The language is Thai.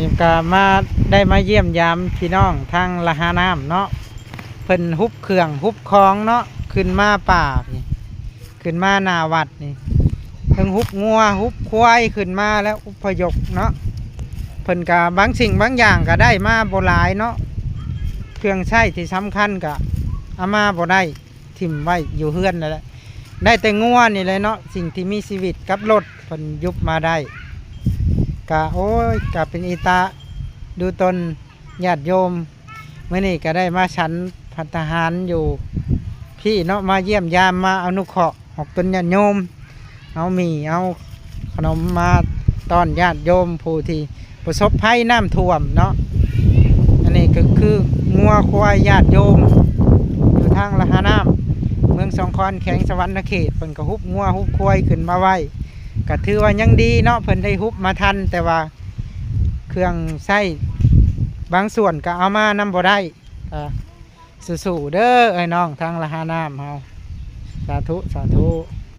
นี่ก็มาได้มาเยี่ยมยามพี่น้องทางละหาน้ำเนาะเพิ่นฮุบเครื่องฮุบคลองเนาะขึ้นมาป่านี่ขึ้นมาหน้าวัดนี่ทั้งฮุบงัวฮุบควายขึ้นมาแล้วอุปยกเนาะเพิ่นก็บางสิ่งบางอย่างก็ได้มาบ่หลายเนาะเครื่องใช้ที่สำคัญก็เอามาบ่ได้ถิ่มไว้อยู่เฮือนนั่นแหละได้แต่งัวนี่เลยเนาะสิ่งที่มีชีวิตกับรถเพิ่นยุบมาได้กะโอ้ยกะเป็นอีตาดูตนญาติโยมเมื่อนี้ก็ได้มาฉันภัตตาหารอยู่พี่เนาะมาเยี่ยมยามมาอนุเคราะห์ออกตนญาติโยมเอาหมี่เอาขนมมาต้อนญาติโยมผู้ที่ประสบภัยน้ำท่วมเนาะอันนี้ก็คืองัวควายญาติโยมอยู่ทางละหาน้ำเมืองสองคอนแข็งสวรรค์เขตเพิ่นก็ฮุบงัวฮุบควายขึ้นมาไว้ก็ถือว่ายังดีเนาะเพิ่นได้ฮุบมาทันแต่ว่าเครื่องใช้บางส่วนก็เอามานำบ่ได้สู้ๆเด้อไอ้น้องทางละหาน้ำเฮาสาธุสาธุ